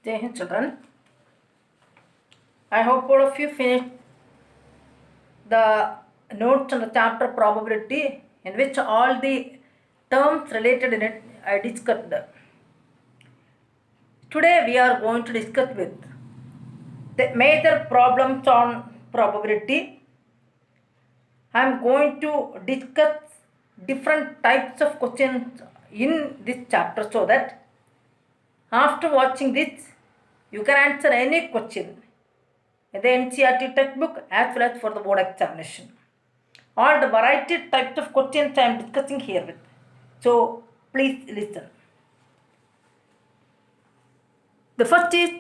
Jai Hind, children. I hope all of you finished the notes on the chapter probability, in which all the terms related in it I discussed. Today we are going to discuss with the major problems on probability. I am going to discuss different types of questions in this chapter, so that after watching this you can answer any question in the NCERT textbook as well as for the board examination. All the variety types of questions I am discussing here with. So please listen. The first is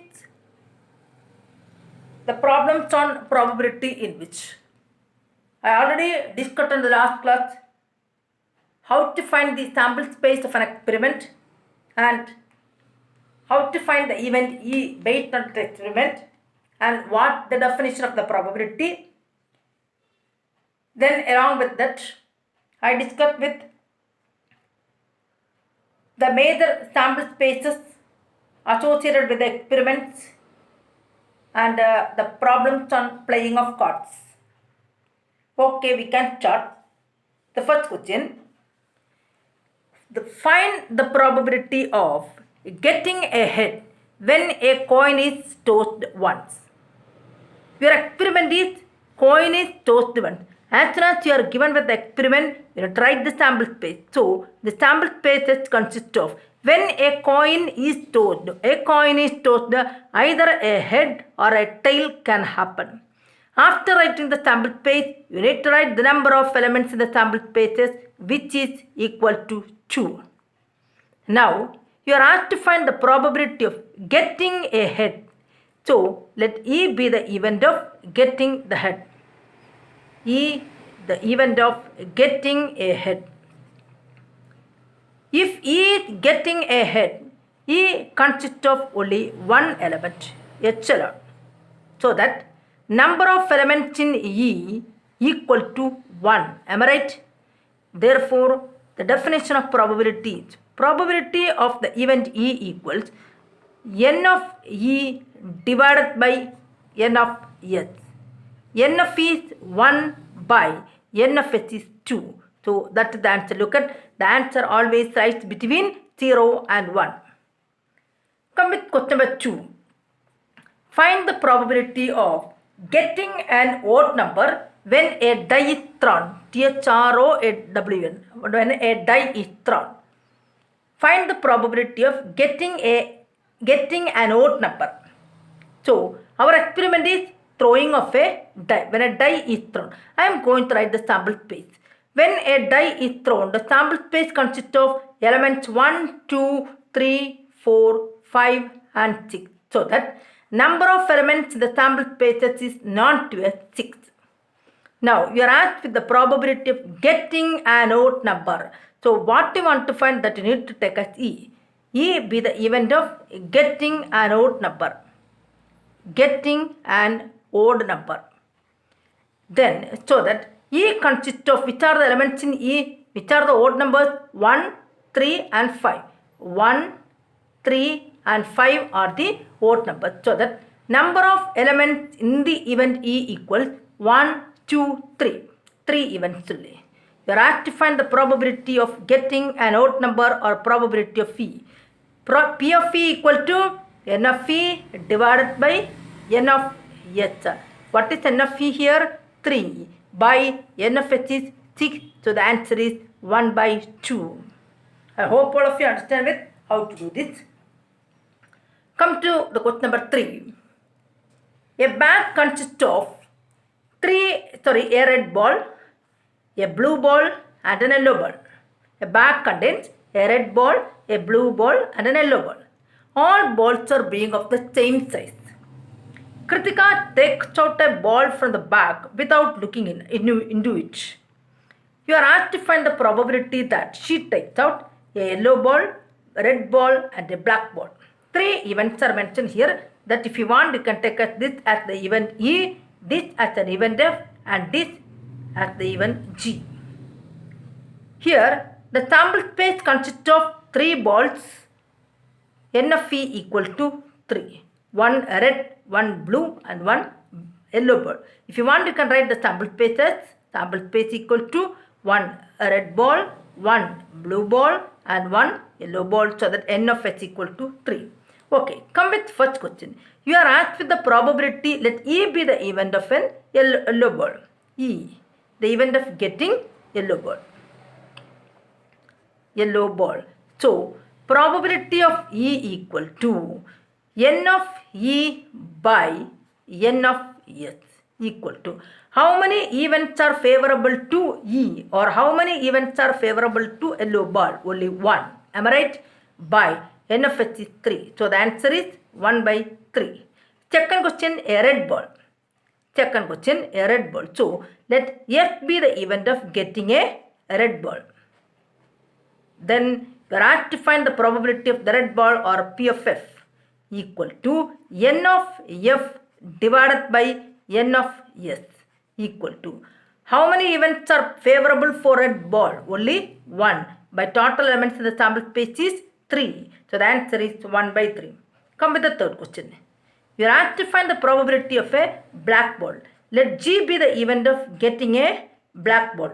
the problems on probability, in which I already discussed in the last class how to find the sample space of an experiment and how to find the event E based on the experiment and what the definition of the probability. Then along with that, I discussed with the major sample spaces associated with the experiments and the problems on playing of cards. Okay, we can start. The first question. Find the probability of getting a head when a coin is tossed once. Your experiment is coin is tossed once. As soon as you are given with the experiment, you write the sample space. So the sample spaces consist of when a coin is tossed. Either a head or a tail can happen. After writing the sample space, you need to write the number of elements in the sample spaces, which is equal to 2. Now you are asked to find the probability of getting a head. So let E be the event of getting the head. E, the event of getting a head. If E is getting a head, E consists of only one element, echelon. So that number of elements in E equal to 1. Am I right? Therefore, the definition of probability is probability of the event E equals n of E divided by n of S. N of E is 1 by n of S is 2. So that is the answer. Look at the answer always lies between 0 and 1. Come with question number 2. Find the probability of getting an odd number when a die is thrown. THROWN. When a die is thrown. Find the probability of getting an odd number. So our experiment is throwing of a die. When a die is thrown, I am going to write the sample space. When a die is thrown, the sample space consists of elements 1, 2, 3, 4, 5 and 6. So that number of elements in the sample spaces is non-dual 6. Now you are asked with the probability of getting an odd number. So what you want to find, that you need to take as E. E be the event of getting an odd number. Getting an odd number. Then so that E consists of which are the elements in E, which are the odd numbers 1, 3 and 5. 1, 3 and 5 are the odd numbers. So that number of elements in the event E equals 1, 2, 3. 3 events only. You are asked to find the probability of getting an odd number or probability of E. P of E equal to n of E divided by n of S. What is n of E here? 3 by n of S is 6. So the answer is 1 by 2. I hope all of you understand with how to do this. Come to the question number 3. A bag consists of a red ball, a blue ball and an yellow ball. A bag contains a red ball, a blue ball and an yellow ball. All balls are being of the same size. Kritika takes out a ball from the bag without looking into it. You are asked to find the probability that she takes out a yellow ball, a red ball and a black ball. 3 events are mentioned here, that if you want you can take this as the event E, this as an event F and this as the event G. Here the sample space consists of 3 balls, n of E equal to 3. One red, one blue and one yellow ball. If you want, you can write the sample space as sample space equal to one red ball, one blue ball and one yellow ball, so that n of s equal to 3. Okay, come with first question. You are asked with the probability, let E be the event of an yellow ball. E, the event of getting yellow ball. Yellow ball. So, probability of E equal to n of E by n of S equal to how many events are favorable to E or how many events are favorable to yellow ball? Only one. Am I right? By n of S is 3. So, the answer is 1 by 3. Second question, a red ball. Second question, a red ball. So, let F be the event of getting a red ball. Then you are asked to find the probability of the red ball or P of F equal to n of F divided by n of S equal to how many events are favorable for red ball? Only 1. By total elements in the sample space is 3. So the answer is 1 by 3. Come with the third question. We are asked to find the probability of a black ball. Let G be the event of getting a black ball.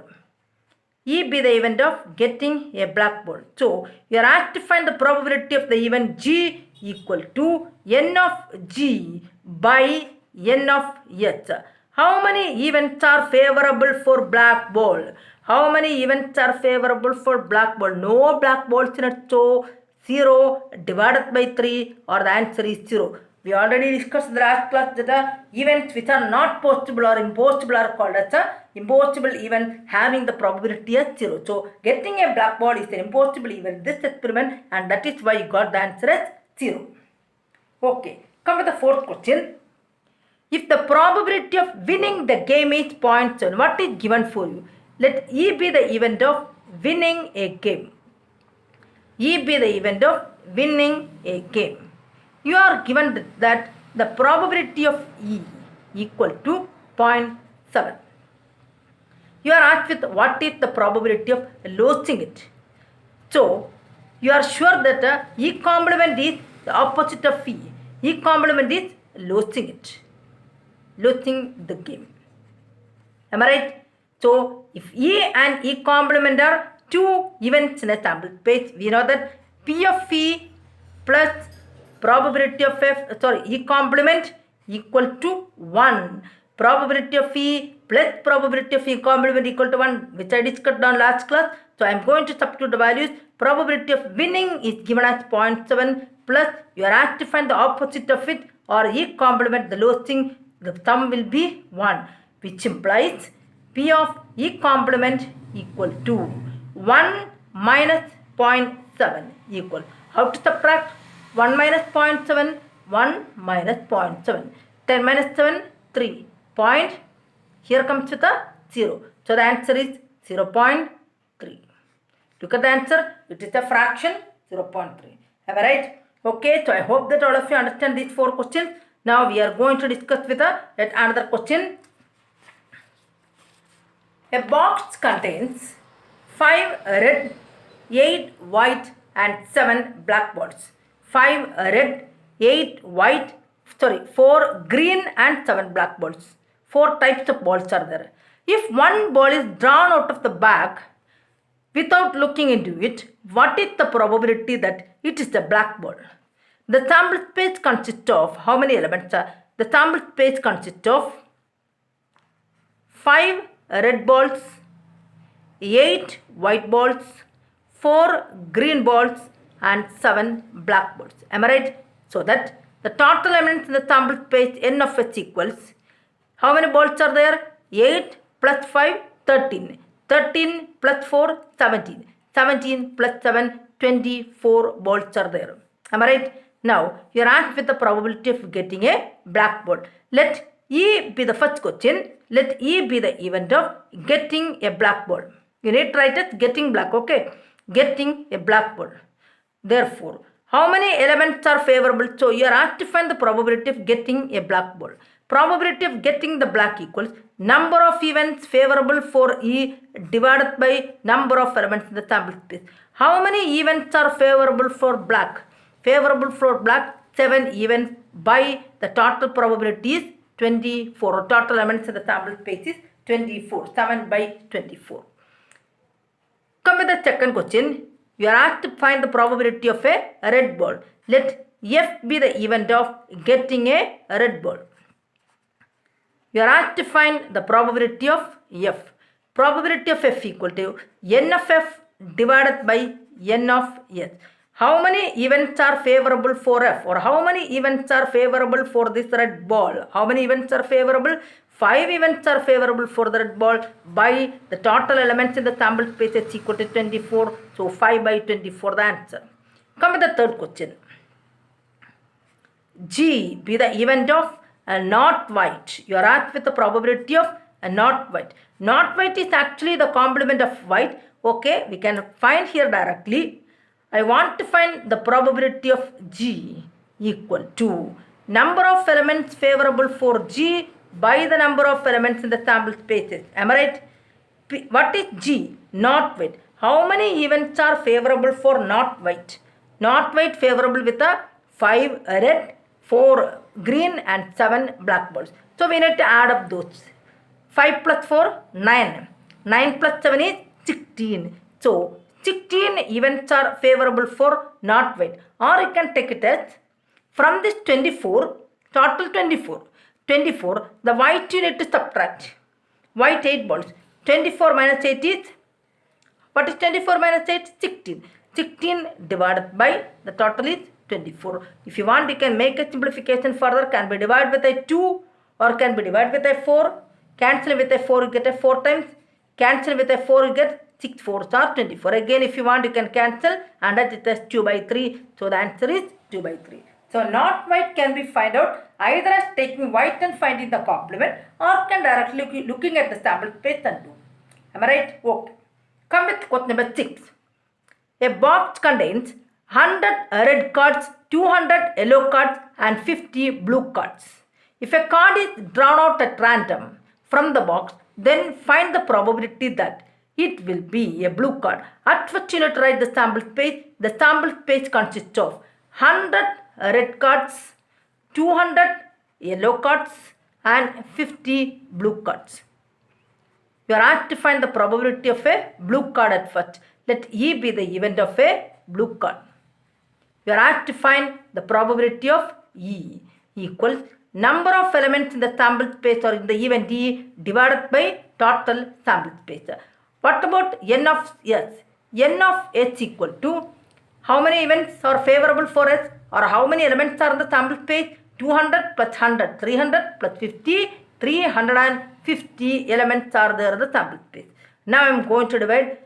E be the event of getting a black ball. So, you are asked to find the probability of the event G equal to n of G by n of S. How many events are favorable for black ball? How many events are favorable for black ball? No black balls in it. So, 0 divided by 3 or the answer is 0. We already discussed in the last class that the events which are not possible or impossible are called as a impossible event having the probability as 0. So, getting a black ball is an impossible event in this experiment and that is why you got the answer as 0. Okay, come with the fourth question. If the probability of winning the game is 0.7, what is given for you? Let E be the event of winning a game. E be the event of winning a game. You are given that the probability of E equal to 0.7. You are asked with what is the probability of losing it. So, you are sure that E complement is the opposite of E. E complement is losing it. Losing the game. Am I right? So, if E and E complement are two events in a sample space, we know that P of E plus probability of E complement equal to 1. Probability of E plus probability of E complement equal to 1, which I discussed on last class. So, I am going to substitute the values. Probability of winning is given as 0.7 plus you are asked to find the opposite of it or E complement, the losing, the sum will be 1, which implies P of E complement equal to 1 minus 0.7 equal. How to subtract? 1 minus 0.7, 1 minus 0.7. 10 minus 7, 3. Point. Here comes with a 0. So the answer is 0.3. Look at the answer. It is a fraction 0.3. Am I right? Okay. So I hope that all of you understand these 4 questions. Now we are going to discuss with yet another question. A box contains 5 red, 8 white and 7 black balls. 5 red, 8 white, 4 green and 7 black balls. 4 types of balls are there. If one ball is drawn out of the bag without looking into it, what is the probability that it is a black ball? The sample space consists of how many elements? The sample space consists of 5 red balls, 8 white balls, 4 green balls and 7 black balls. Am I right? So that the total elements in the sample space n of s equals, how many balls are there? 8 plus 5, 13. 13 plus 4, 17. 17 plus 7, 24 balls are there. Am I right? Now, you are asked with the probability of getting a black ball. Let E be the first question. Let E be the event of getting a black ball. You need to write as getting black, okay? Getting a black ball. Therefore, how many elements are favorable? So, you are asked to find the probability of getting a black ball. Probability of getting the black equals number of events favorable for E divided by number of elements in the sample space. How many events are favorable for black? Favorable for black, 7 events by the total probability is 24. Total elements in the sample space is 24. 7 by 24. Come with the second question. You are asked to find the probability of a red ball. Let F be the event of getting a red ball. You are asked to find the probability of F. Probability of F equal to N of F divided by N of S. How many events are favorable for F, or how many events are favorable for this red ball? How many events are favorable? 5 events are favorable for the red ball by the total elements in the sample space is equal to 24. So 5 by 24 the answer. Come with the third question. G be the event of not white. You are asked with the probability of not white. Not white is actually the complement of white. Okay, we can find here directly. I want to find the probability of G equal to number of elements favorable for G by the number of elements in the sample spaces. Am I right? What is G? Not white. How many events are favorable for not white? Not white favorable with a 5 red, 4 green and 7 black balls. So we need to add up those. 5 plus 4, 9. 9 plus 7 is 16. So 16 events are favorable for not white. Or you can take it as from this 24, total 24. 24, the white you need to subtract. White 8 balls. 24 minus 8 is, what is 24 minus 8? 16. 16 divided by the total is 24. If you want, you can make a simplification further. Can be divided with a 2 or can be divided with a 4. Cancel with a 4, you get a 4 times. Cancel with a 4, you get 6 4s are 24. Again, if you want, you can cancel and that it is 2 by 3. So the answer is 2 by 3. So not white can be found out either as taking white and finding the complement, or can directly looking at the sample space and do. Am I right? Okay. Come with question number 6. A box contains 100 red cards, 200 yellow cards and 50 blue cards. If a card is drawn out at random from the box, then find the probability that it will be a blue card. At first you need to write the sample space. The sample space consists of 100 red cards, 200 yellow cards and 50 blue cards. You are asked to find the probability of a blue card at first. Let E be the event of a blue card. You are asked to find the probability of E equals number of elements in the sample space or in the event E divided by total sample space. What about N of S? N of S equal to how many events are favorable for S, or how many elements are in the sample space? 200 plus 100, 300 plus 50, 350 elements are there in the sample space. Now I am going to divide.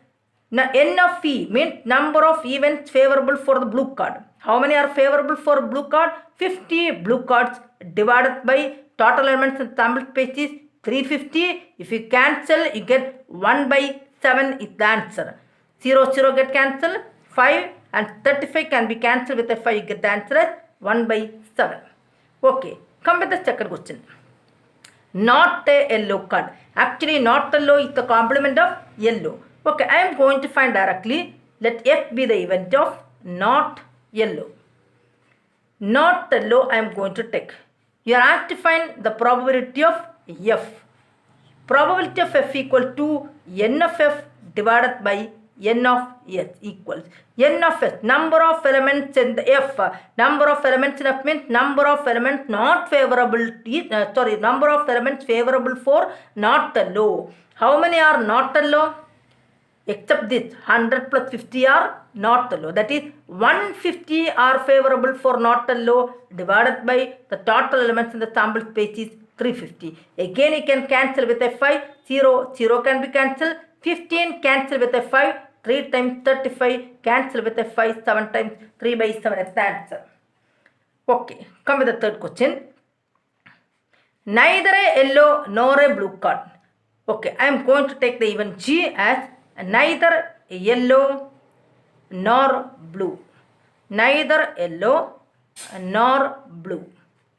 Now N of E means number of events favorable for the blue card. How many are favorable for blue card? 50 blue cards divided by total elements in sample space is 350. If you cancel, you get 1 by 7 is the answer. 0, 0 get cancelled. 5 and 35 can be cancelled with a 5. You get the answer as 1 by 7. Okay, come with the second question. Not a yellow card. Actually, not yellow is the complement of yellow. Okay, I am going to find directly. Let F be the event of not yellow. Not yellow I am going to take. You are asked to find the probability of F. Probability of F equal to N of F divided by N of S equals N of S, number of elements in the F. Number of elements in F means number of elements not favorable, number of elements favorable for not yellow. How many are not yellow? Except this 100 plus 50 are not yellow. That is 150 are favorable for not yellow divided by the total elements in the sample space is 350. Again you can cancel with a 5. 0, 0 can be cancelled. 15 cancel with a 5. 3 times 35 cancel with a 5. 7 times 3 by 7 is the answer. Okay, come with the third question. Neither a yellow nor a blue card. Okay, I am going to take the event G as neither yellow nor blue. Neither yellow nor blue.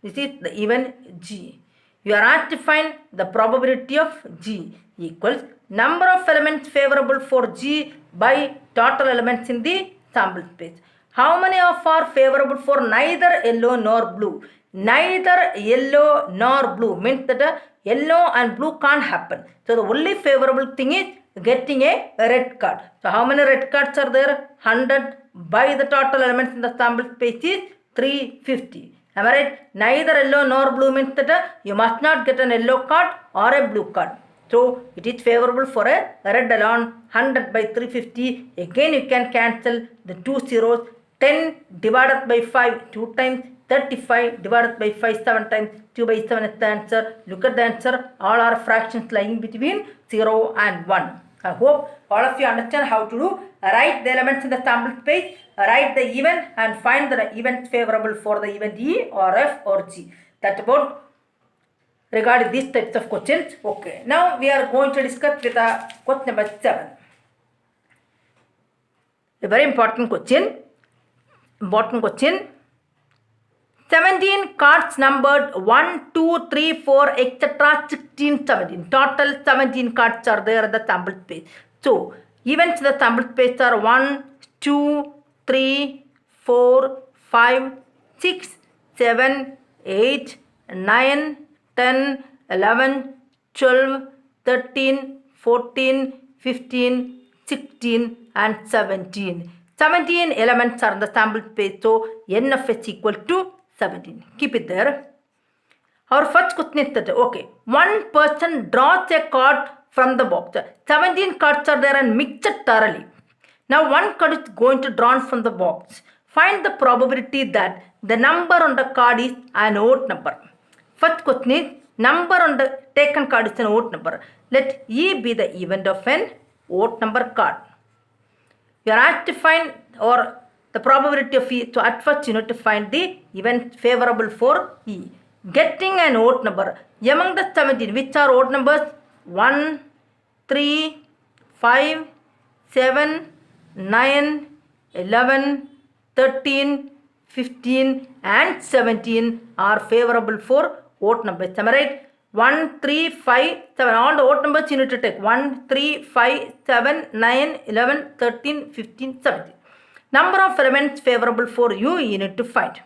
This is the event G. You are asked to find the probability of G equals number of elements favorable for G by total elements in the sample space. How many of are favorable for neither yellow nor blue? Neither yellow nor blue means that yellow and blue can't happen. So the only favorable thing is getting a red card. So how many red cards are there? 100 by the total elements in the sample space is 350. Am I right? Neither yellow nor blue means that you must not get an yellow card or a blue card. So it is favorable for a red alone. 100 by 350. Again you can cancel the 2 zeros. 10 divided by 5 2 times. 35 divided by 5 7 times. 2 by 7 is the answer. Look at the answer. All are fractions lying between 0 and 1. I hope all of you understand how to do. Write the elements in the sample space. Write the event and find the event favorable for the event E or F or G. That's about regarding these types of questions. Okay, now we are going to discuss with question number 7. A very important question. 17 cards numbered 1, 2, 3, 4, etc. 16, 17. Total 17 cards are there in the sample space. So, events in the sample space are 1, 2, 3, 4, 5, 6, 7, 8, 9, 10, 11, 12, 13, 14, 15, 16 and 17. 17 elements are in the sample space. So, n of s equal to 17. Keep it there. Our first question is that, okay, one person draws a card from the box. 17 cards are there and mixed thoroughly. Now one card is going to drawn from the box. Find the probability that the number on the card is an odd number. First question is, number on the taken card is an odd number. Let E be the event of an odd number card. You are asked to find or the probability of E. So at first you need to find the event favorable for E. Getting an odd number. Among the 17, which are odd numbers? 1, 3, 5, 7, 9, 11, 13, 15 and 17 are favorable for odd numbers. Am I right? 1, 3, 5, 7. All the odd numbers you need to take. 1, 3, 5, 7, 9, 11, 13, 15, 17. Number of elements favorable for you need to find.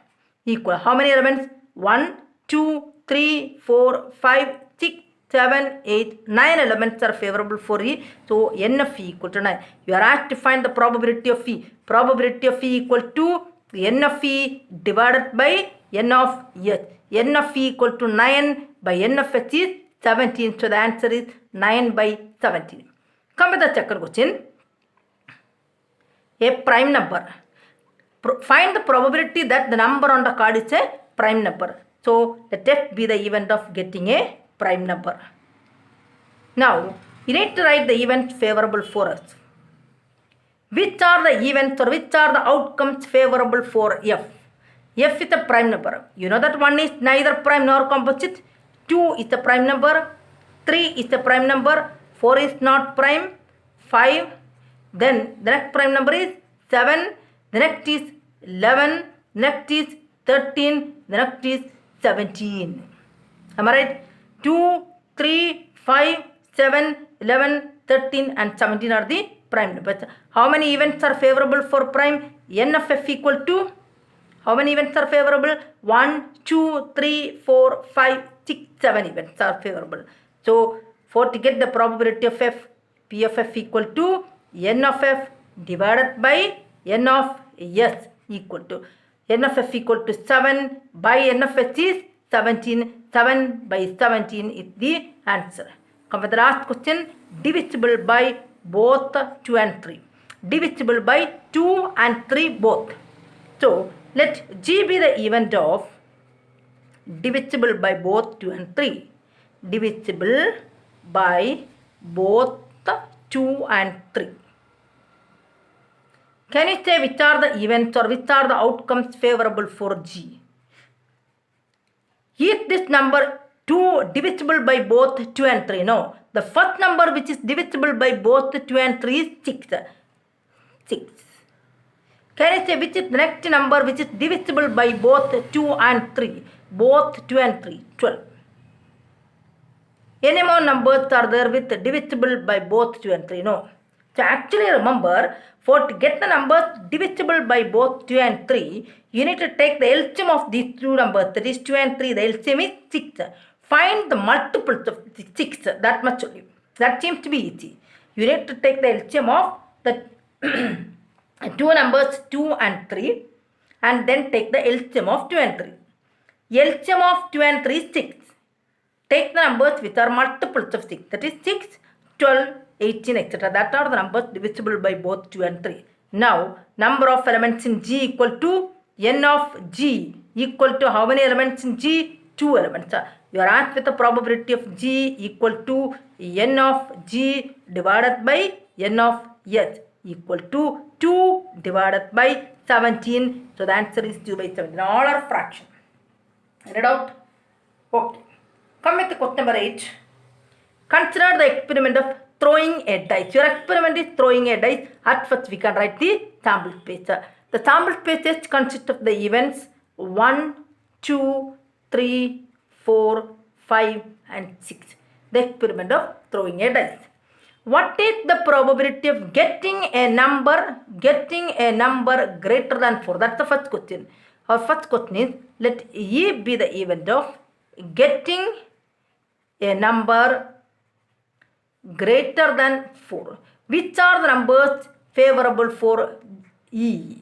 Equal. How many elements? 1, 2, 3, 4, 5, 6, 7, 8, 9 elements are favorable for E. So, n of E equal to 9. You are asked to find the probability of E. Probability of E equal to n of E divided by n of S. n of E equal to 9 by n of S is 17. So, the answer is 9 by 17. Come with the second question. A prime number. Find the probability that the number on the card is a prime number. So, let F be the event of getting a prime number. Now, you need to write the events favorable for us. Which are the events or which are the outcomes favorable for F? F is a prime number. You know that 1 is neither prime nor composite. 2 is a prime number. 3 is a prime number. 4 is not prime. 5. Then the next prime number is 7. The next is 11. The next is 13. The next is 17. Am I right? 2, 3, 5, 7, 11, 13 and 17 are the prime numbers. How many events are favorable for prime? N of F equal to, how many events are favorable? 1, 2, 3, 4, 5, 6, 7 events are favorable. So, for to get the probability of F, P of F equal to N of F divided by N of S equal to, N of F equal to 7 by N of S is 17. 7 by 17 is the answer. Come with the last question. Divisible by both 2 and 3. Divisible by 2 and 3 both. So, let G be the event of divisible by both 2 and 3. Divisible by both 2 and 3. Can you say which are the events or which are the outcomes favorable for G? Is this number 2 divisible by both 2 and 3? No. The first number which is divisible by both 2 and 3 is 6. 6. Can you say which is the next number which is divisible by both 2 and 3? Both 2 and 3. 12. Any more numbers are there with divisible by both 2 and 3? No. So actually remember, for to get the numbers divisible by both 2 and 3, you need to take the LCM of these two numbers, that is 2 and 3, the LCM is 6. Find the multiples of 6, that much only. That seems to be easy. You need to take the LCM of the two numbers 2 and 3 and then take the LCM of 2 and 3. LCM of 2 and 3 is 6. Take the numbers which are multiples of 6, that is 6, 12, 18, etc. That are the numbers divisible by both 2 and 3. Now, number of elements in G equal to n of G equal to how many elements in G? 2 elements. You are asked with the probability of G equal to n of G divided by n of S equal to 2 divided by 17. So the answer is 2 by 17. All are fraction. Any doubt? Okay. Come with the question number 8. Consider the experiment of throwing a dice. Your experiment is throwing a dice. At first we can write the sample space. The sample spaces consist of the events 1, 2, 3, 4, 5 and 6. The experiment of throwing a dice. What is the probability of getting a number greater than 4? That's the first question. Our first question is, let E be the event of getting a number greater than 4. Which are the numbers favorable for E?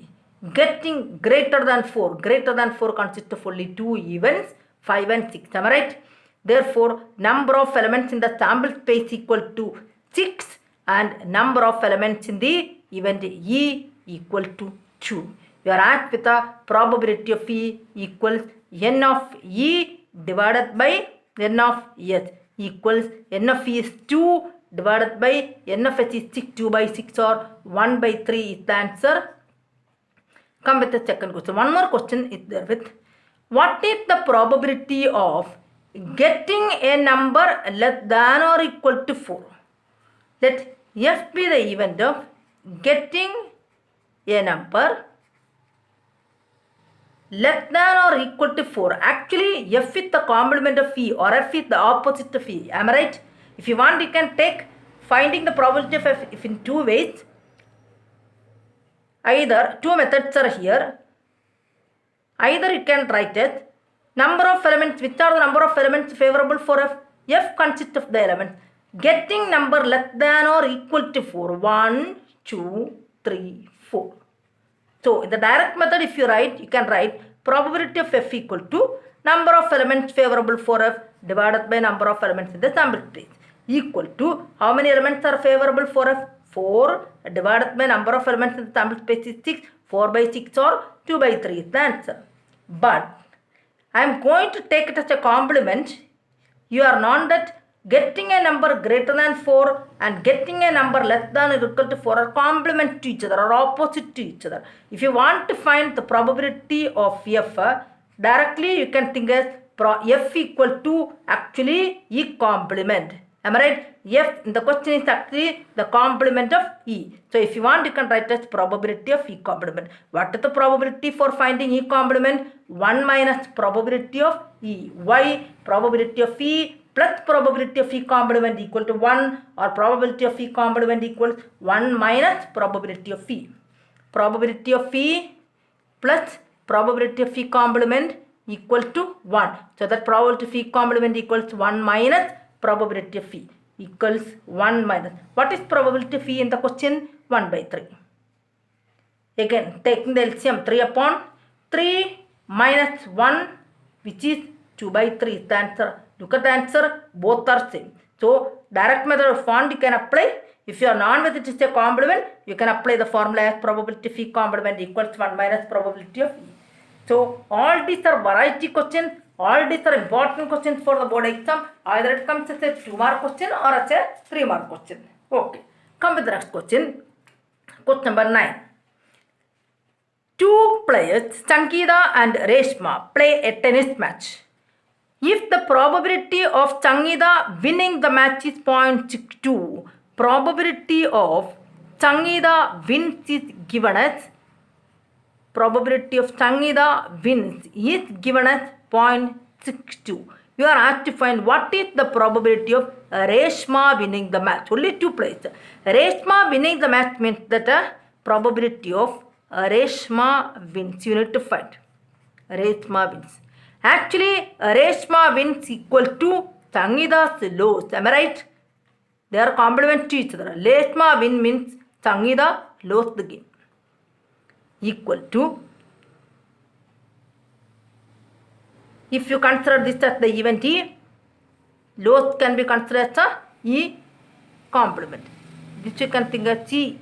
Getting greater than 4. Greater than 4 consists of only 2 events, 5 and 6. Am I right? Therefore, number of elements in the sample space equal to 6 and number of elements in the event E equal to 2. You are asked with the probability of E equals n of E divided by n of S equals n of E is 2 divided by n of S is 6. 2 by 6 or 1 by 3 is the answer. Come with the second question. One more question is there with, what is the probability of getting a number less than or equal to 4? Let F be the event of getting a number less than or equal to 4. Actually, F is the complement of E or F is the opposite of E. Am I right? If you want, you can take finding the probability of F in two ways. Either two methods are here. Either you can write it number of elements. Which are the number of elements favorable for F? F consists of the elements getting number less than or equal to 4. 1, 2, 3, 4. So in the direct method, if you write, you can write probability of F equal to number of elements favorable for F divided by number of elements in the sample space equal to how many elements are favorable for F? 4 divided by number of elements in the sample space is 6. 4 by 6 or 2 by 3 is the answer. But I am going to take it as a complement. You are known that getting a number greater than 4 and getting a number less than or equal to 4 are complement to each other or opposite to each other. If you want to find the probability of F, directly you can think as F equal to actually E complement. Am I right? F, the question is actually the complement of E. So if you want, you can write as probability of E complement. What is the probability for finding E complement? 1 minus probability of E. Why? Probability of E plus probability of E complement equal to 1 or probability of E complement equals 1 minus probability of E. Probability of E plus probability of E complement equal to 1. So that probability of E complement equals 1 minus probability of E equals 1 minus. What is probability of E in the question? 1 by 3. Again, taking the LCM 3 upon 3 minus 1 which is 2 by 3 is the answer. Look at the answer, both are same. So direct method of fund you can apply. If you are known with it is a complement, you can apply the formula as probability of E complement equals 1 minus probability of E. So all these are variety questions. All these are important questions for the board exam. Either it comes as a 2-mark question or as a 3-mark question. Okay. Come with the next question. Question number 9. Two players, Sangeeta and Reshma, play a tennis match. If the probability of Sangeeta winning the match is 0.62, probability of Sangeeta wins is given as probability of Sangeeta wins is given as 0.62. You are asked to find what is the probability of Reshma winning the match. Only 2 players. Reshma winning the match means that probability of Reshma wins. You need to find. Reshma wins. Actually, Reshma wins equal to Sangeeta's loss. Am I right? They are complement to each other. Reshma win means Sangeeta lost the game. Equal to, if you consider this as the event E, loss can be considered as a E complement. This you can think as E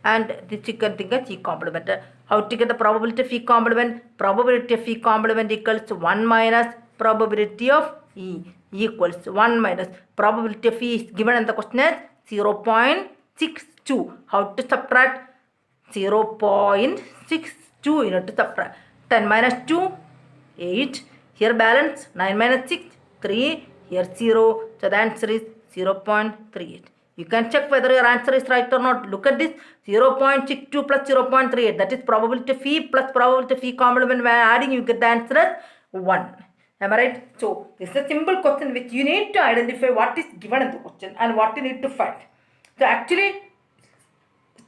and this you can think as E complement. How to get the probability of E complement? Probability of E complement equals 1 minus probability of E equals 1 minus probability of E is given in the question as 0.62. How to subtract? 0.62 you need to subtract. 10 minus 2, 8. Here balance 9 minus 6, 3. Here 0. So the answer is 0.38. You can check whether your answer is right or not. Look at this. 0.62 plus 0.38. That is probability of E plus probability of E complement. When adding, you get the answer as 1. Am I right? So this is a simple question which you need to identify what is given in the question and what you need to find. So actually,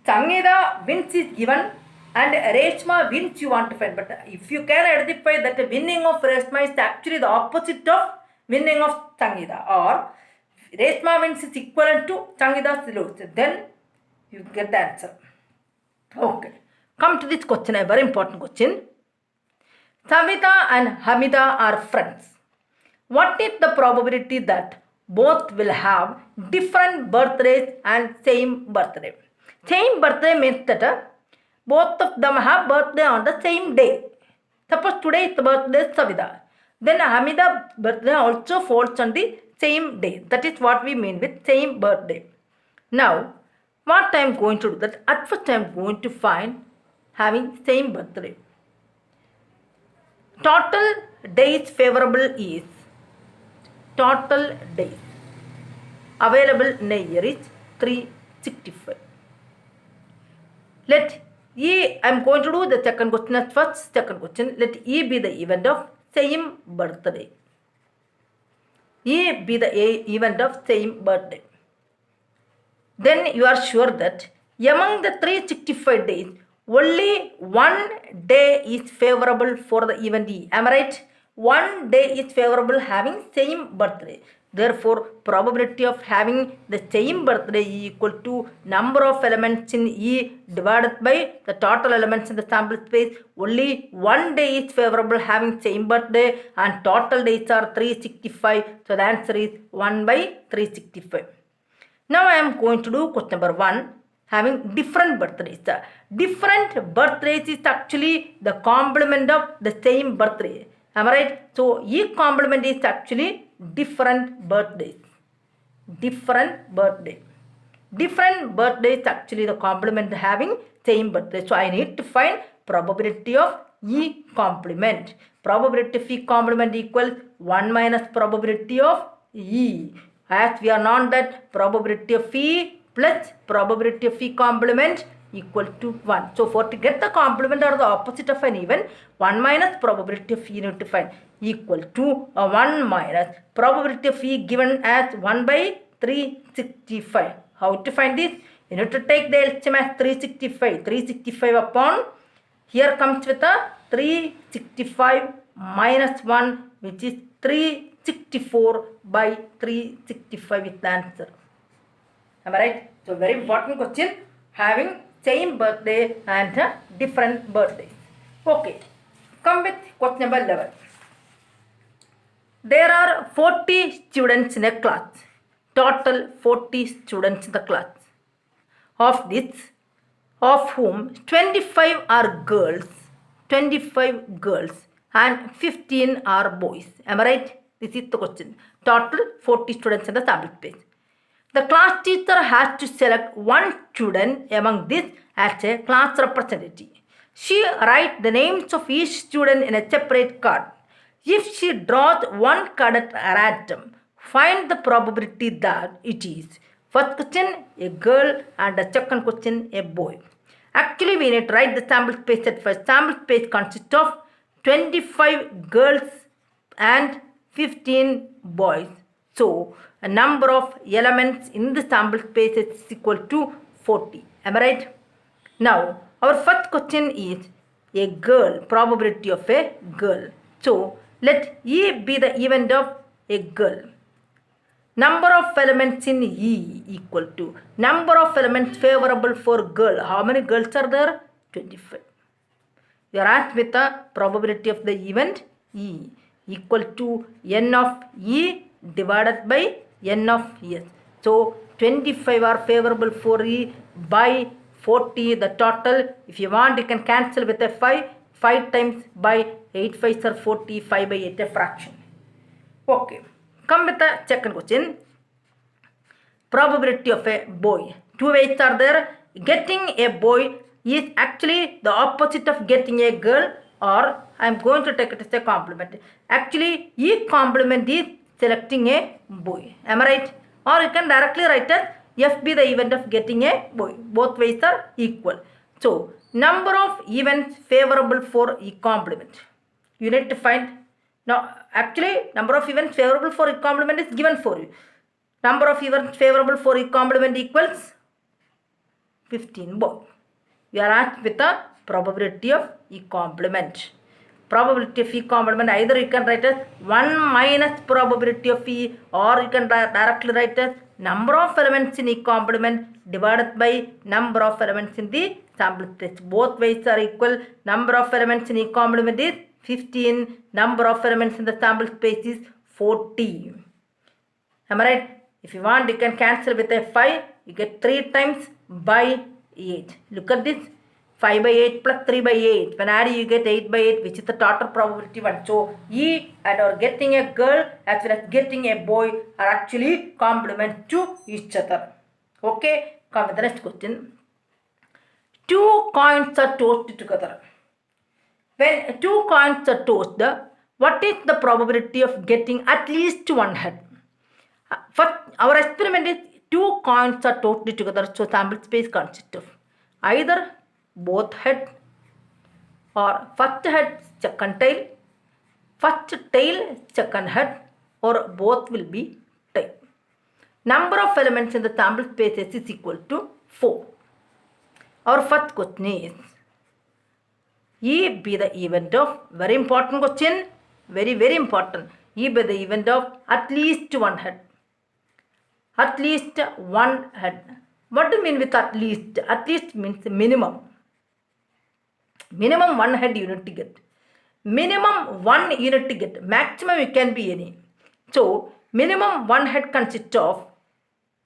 Sangeeta wins is given and Reshma wins you want to find. But if you can identify that the winning of Reshma is actually the opposite of winning of Sangeeta, or Reshma wins is equivalent to Sangeeta's loss, then you get the answer. Okay. Come to this question, a very important question. Savita and Hamida are friends. What is the probability that both will have different birthdays and same birthday? Same birthday means that both of them have birthday on the same day. Suppose today is the birthday of Savita. Then Hamida's birthday also falls on the same day. That is what we mean with same birthday. Now, what I am going to do that at first I am going to find having same birthday. Total days favorable is total days available in a year is 365. Let E, I am going to do the second question as first. Second question, let E be the event of same birthday. E be the event of same birthday. Then you are sure that among the 365 days, only one day is favorable for the event E. Am I right? One day is favorable having same birthday. Therefore, probability of having the same birthday is equal to number of elements in E divided by the total elements in the sample space. Only one day is favorable having same birthday and total days are 365. So the answer is 1 by 365. Now I am going to do question number 1, having different birthdays. Different birthdays is actually the complement of the same birthday. Am I right? So E complement is actually different birthdays. Different birthday. Different birthday is actually the complement having same birthday. So I need to find probability of E complement. Probability of E complement equals 1 minus probability of E. As we are known that probability of E plus probability of E complement equal to 1. So for to get the complement or the opposite of an event, 1 minus probability of E you need to find equal to 1 minus probability of E given as 1 by 365. How to find this? You need to take the LCM as 365. 365 upon, here comes with a 365 minus 1 which is 364 by 365 is the answer. Am I right? So very important question, having same birthday and different birthdays. Okay, come with question number 11. There are 40 students in a class. Total 40 students in the class. Of this, of whom 25 are girls, 25 girls and 15 are boys. Am I right? This is the question. Total 40 students in the sample space. The class teacher has to select one student among this as a class representative. She writes the names of each student in a separate card. If she draws one card at random, find the probability that it is first question a girl and the second question a boy. Actually, we need to write the sample space at first. Sample space consists of 25 girls and 15 boys. So, a number of elements in the sample space is equal to 40. Am I right? Now, our first question is a girl, probability of a girl. So, let E be the event of a girl. Number of elements in E equal to number of elements favorable for girl. How many girls are there? 25. You are asked with the probability of the event E equal to N of E divided by N of S. So 25 are favorable for E by 40 the total. If you want you can cancel with a 5. 5 times by 8 5 are 40. 5 by 8 a fraction. Okay. Come with the second question. Probability of a boy. Two ways are there. Getting a boy is actually the opposite of getting a girl, or I am going to take it as a complement. Actually, E complement is selecting a boy. Am I right? Or you can directly write as F be the event of getting a boy. Both ways are equal. So, number of events favorable for E complement. You need to find. Now, actually, number of events favorable for E complement is given for you. Number of events favorable for E complement equals 15 boy. We are asked with the probability of E complement. Probability of E complement, either you can write as 1 minus probability of E, or you can directly write as number of elements in E complement divided by number of elements in the sample space. Both ways are equal. Number of elements in E complement is 15. Number of elements in the sample space is 40. Am I right? If you want, you can cancel with a 5. You get 3 times by 8. Look at this. 5 by 8 plus 3 by 8. When adding, you get 8 by 8, which is the total probability 1. So, E and or getting a girl as well as getting a boy are actually complement to each other. Okay, come with the next question. Two coins are tossed together. When two coins are tossed, what is the probability of getting at least one head? First, our experiment is two coins are tossed together, so sample space consists of either both head or first head second tail, first tail second head, or both will be tail. Number of elements in the sample space is equal to 4. Our first question is E be the event of, very important question, very important, E be the event of at least one head. At least one head. What do you mean with at least? At least means minimum. Minimum one head you need to get. Minimum one unit to get. Maximum it can be any. So, minimum one head consists of,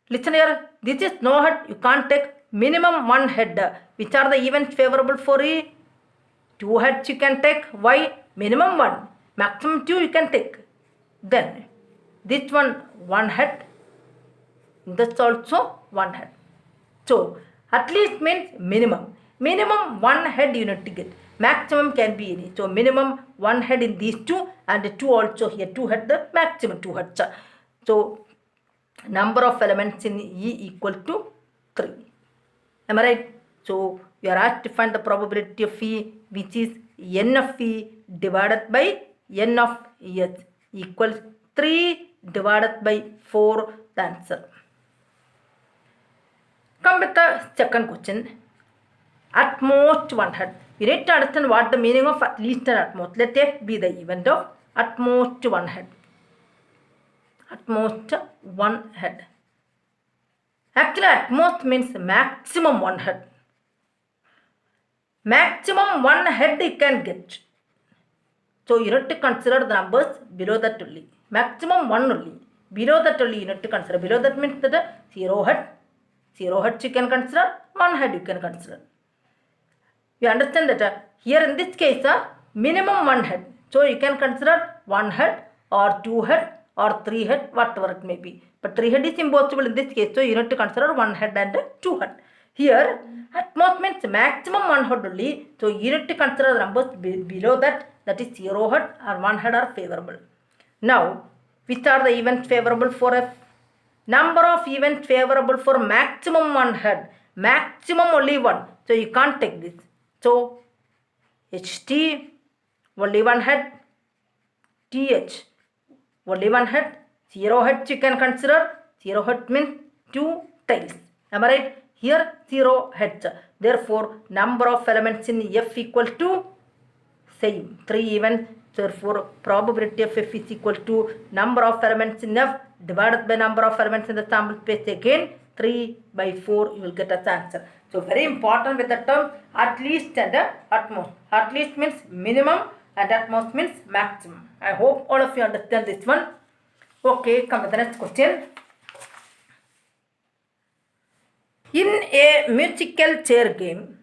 listen here, this is no head, you can't take minimum one head. Which are the events favorable for E? Two heads you can take. Why? Minimum one. Maximum two you can take. Then, this one head. That's also one head. So, at least means minimum. Minimum one head you need to get. Maximum can be any. So, minimum one head in these two and two also here. Two head, the maximum two heads. So, number of elements in E equal to 3. Am I right? So, we are asked to find the probability of E, which is N of E divided by N of S equals 3 divided by 4, the answer. Come with the second question. At most one head. You need to understand what the meaning of at least and at most. Let F be the event of at most one head. At most one head. Actually, at most means maximum one head. Maximum one head you can get. So, you need to consider the numbers below that only. Maximum one only. Below that only you need to consider. Below that means that 0 head. 0 heads you can consider. 1 head you can consider. You understand that here in this case, minimum one head. So, you can consider 1 head or 2 head or 3 head, whatever it may be. But 3 head is impossible in this case. So, you need to consider 1 head and 2 head. Here, at most means maximum 1 head only. So, you need to consider the numbers below that. That is 0 head or 1 head are favorable. Now, which are the events favorable for F? Number of events favorable for maximum one head. Maximum only one. So, you can't take this. So, HT only one head. TH only one head. 0 heads you can consider. 0 head means 2 tails. Am I right? Here 0 heads. Therefore, number of elements in F equal to same 3 even. Therefore, probability of F is equal to number of elements in F divided by number of elements in the sample space. Again 3 by 4 you will get as answer. So very important with the term at least and at most. At least means minimum and at most means maximum. I hope all of you understand this one. Okay, come to the next question. In a musical chair game,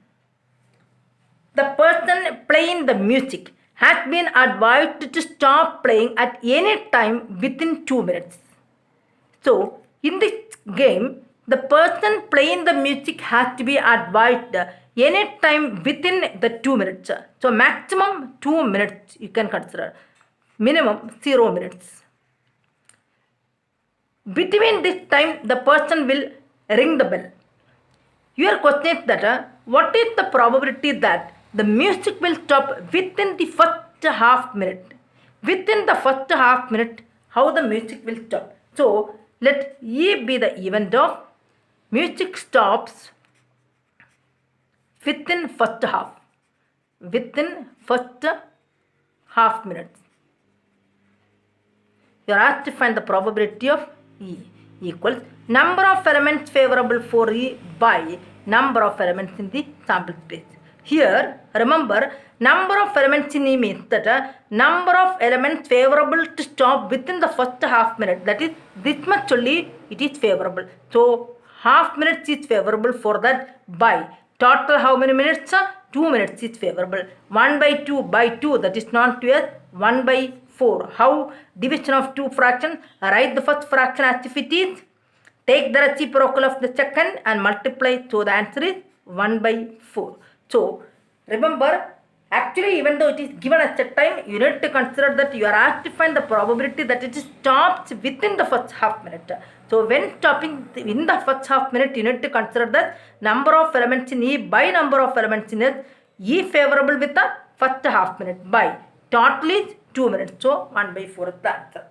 the person playing the music has been advised to stop playing at any time within 2 minutes. So, in this game, the person playing the music has to be advised any time within the 2 minutes. So, maximum 2 minutes you can consider. Minimum 0 minutes. Between this time, the person will ring the bell. Your question is that what is the probability that the music will stop within the first half minute? Within the first half minute, how the music will stop? So, let E be the event of music stops within first half. Within first half minute. You are asked to find the probability of E equals number of elements favorable for E by number of elements in the sample space. Here, remember, number of elements in E means that number of elements favorable to stop within the first half minute. That is, this much only it is favorable. So, half minutes is favorable for that by total how many minutes? 2 minutes is favorable. 1 by 2 by 2, that is not 2 as 1 by 4. How? Division of 2 fractions. Write the first fraction as if it is. Take the reciprocal of the second and multiply. So the answer is 1 by 4. So remember, actually even though it is given as a time, you need to consider that you are asked to find the probability that it stops within the first half minute. So when stopping in the first half minute, you need to consider that number of elements in E by number of elements in S. E favorable with the first half minute by total is 2 minutes. So 1 by 4 is the answer.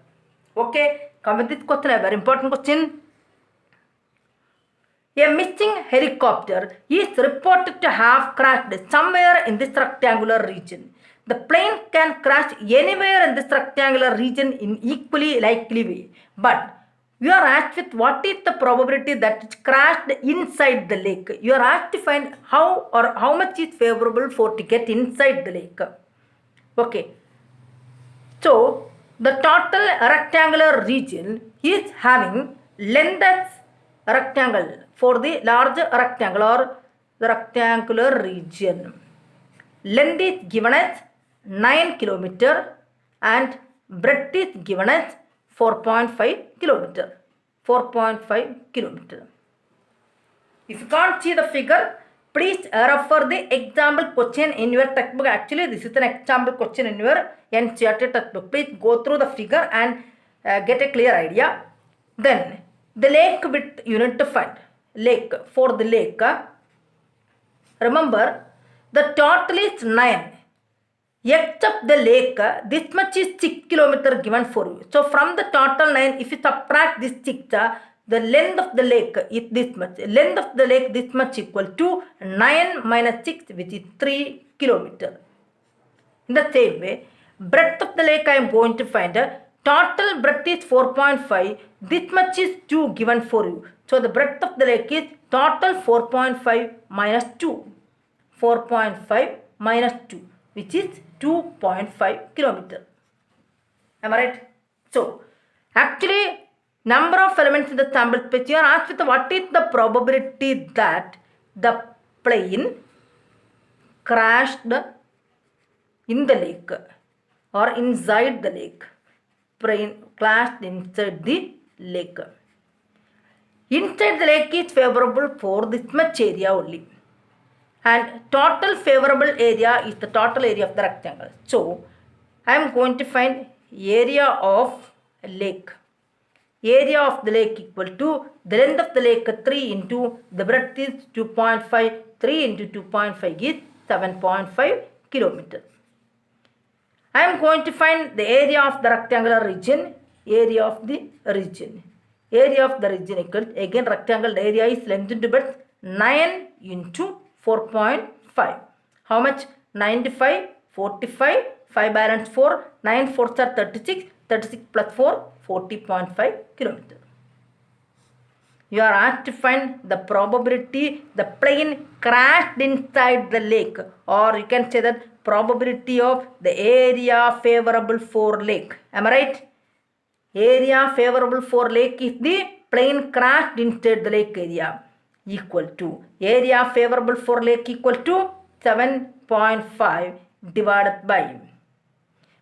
Okay, come with this question, a very important question. A missing helicopter is reported to have crashed somewhere in this rectangular region. The plane can crash anywhere in this rectangular region in equally likely way. But you are asked with what is the probability that it crashed inside the lake. You are asked to find how or how much is favorable for to get inside the lake. Okay. So, the total rectangular region is having length as rectangle for the large rectangle or the rectangular region. Length is given as 9 km and breadth is given as 4.5 km. 4.5 km. If you can't see the figure, please refer the example question in your textbook. Actually, this is an example question in your NCERT textbook. Please go through the figure and get a clear idea. Then, the lake width you need to find. Lake, for the lake, remember, the total is 9. Except the lake, this much is 6 km given for you. So, from the total 9, if you subtract this 6, the length of the lake is this much. Length of the lake this much equal to 9 minus 6, which is 3 km. In the same way, breadth of the lake I am going to find. Total breadth is 4.5. This much is 2 given for you. So, the breadth of the lake is total 4.5 minus 2. 4.5 minus 2, which is 2.5 km. Am I right? So, actually, number of elements in the sample space, you are asked with what is the probability that the plane crashed in the lake or inside the lake. Plane crashed inside the lake. Inside the lake is favorable for this much area only. And total favorable area is the total area of the rectangle. So, I am going to find area of lake. Area of the lake equal to the length of the lake 3 into the breadth is 2.5. 3 into 2.5 is 7.5 km. I am going to find the area of the rectangular region. area of the region. Area of the region equal, again rectangle area is length into breadth 9 into 4.5. How much? 95, 45, 5 balance 4, 9 4s are 36, 36 plus 4, 40.5 kilometer. You are asked to find the probability the plane crashed inside the lake, or you can say that probability of the area favorable for lake. Am I right? Area favorable for lake is the plane crashed inside the lake area, equal to area favorable for lake equal to 7.5 divided by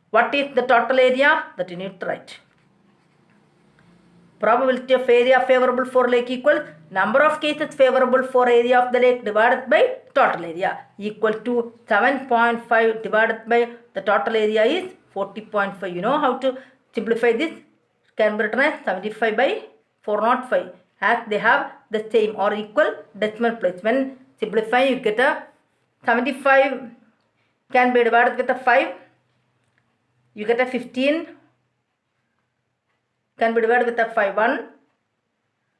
what is the total area that you need to write. Probability of area favorable for lake equals number of cases favorable for area of the lake divided by total area, equal to 7.5 divided by the total area is 40.5. You know how to simplify this? Can be written as 75 by 405, as they have the same or equal decimal place. When simplify, you get a 75 can be divided with a 5, you get a 15, can be divided with a 5, 1,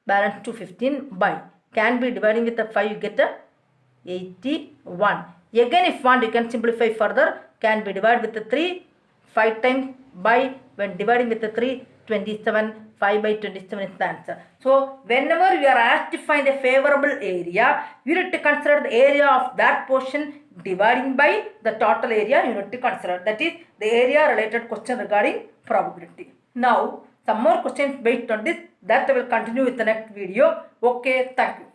balance 2, 15 by, can be dividing with a 5, you get a 81. Again, if want, you can simplify further, can be divided with a 3, 5 times by, when dividing with a 3, 27, 5 by 27 is the answer. So, whenever you are asked to find a favorable area, you need to consider the area of that portion dividing by the total area you need to consider. That is the area related question regarding probability. Now, some more questions based on this that I will continue with the next video. Okay, thank you.